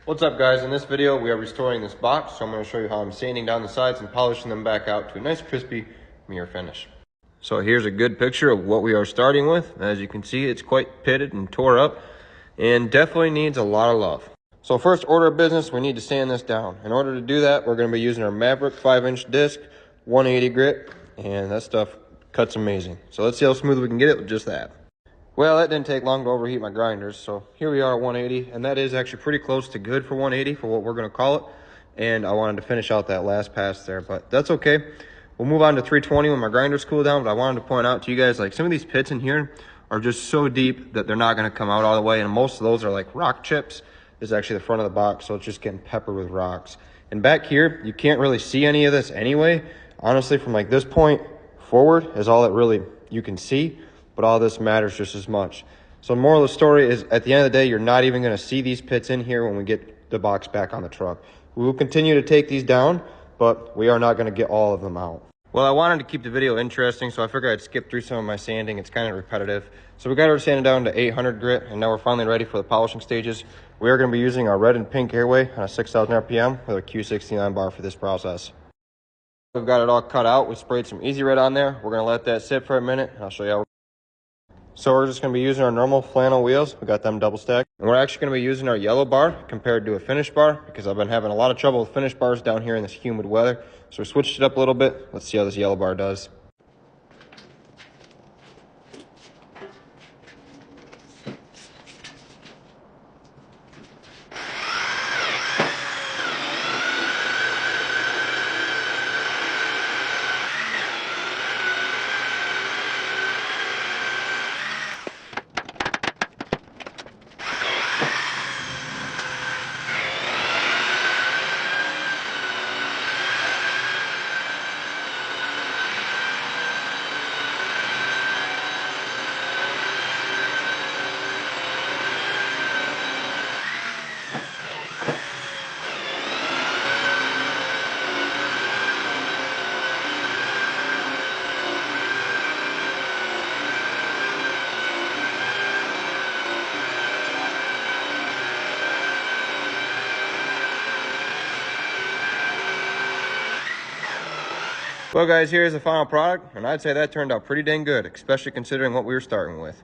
What's up guys, in this video we are restoring this box, so I'm going to show you how I'm sanding down the sides and polishing them back out to a nice crispy mirror finish. So here's a good picture of what we are starting with. As you can see, it's quite pitted and tore up and definitely needs a lot of love. So first order of business, we need to sand this down. In order to do that, we're going to be using our Maverick 5-inch disc, 180 grit, and that stuff cuts amazing. So let's see how smooth we can get it with just that. Well, that didn't take long to overheat my grinders, so here we are at 180, and that is actually pretty close to good for 180 for what we're going to call it. And I wanted to finish out that last pass there, but that's okay. We'll move on to 320 when my grinders cool down, but I wanted to point out to you guys, like, some of these pits in here are just so deep that they're not going to come out all the way, and most of those are like rock chips. This is actually the front of the box, so it's just getting peppered with rocks. And back here, you can't really see any of this anyway. Honestly, from like this point forward is all that really you can see. But all this matters just as much. So the moral of the story is, at the end of the day, you're not even going to see these pits in here when we get the box back on the truck. We will continue to take these down, but we are not going to get all of them out. Well, I wanted to keep the video interesting, so I figured I'd skip through some of my sanding. It's kind of repetitive. So we got our sanding down to 800 grit, and now we're finally ready for the polishing stages. We are going to be using our red and pink airway on a 6,000 RPM with a Q69 bar for this process. We've got it all cut out. We sprayed some Easy Red on there. We're going to let that sit for a minute, and I'll show you how. So we're just going to be using our normal flannel wheels. We got them double stacked. And we're actually going to be using our yellow bar compared to a finish bar because I've been having a lot of trouble with finish bars down here in this humid weather. So we switched it up a little bit. Let's see how this yellow bar does. Well guys, here's the final product, and I'd say that turned out pretty dang good, especially considering what we were starting with.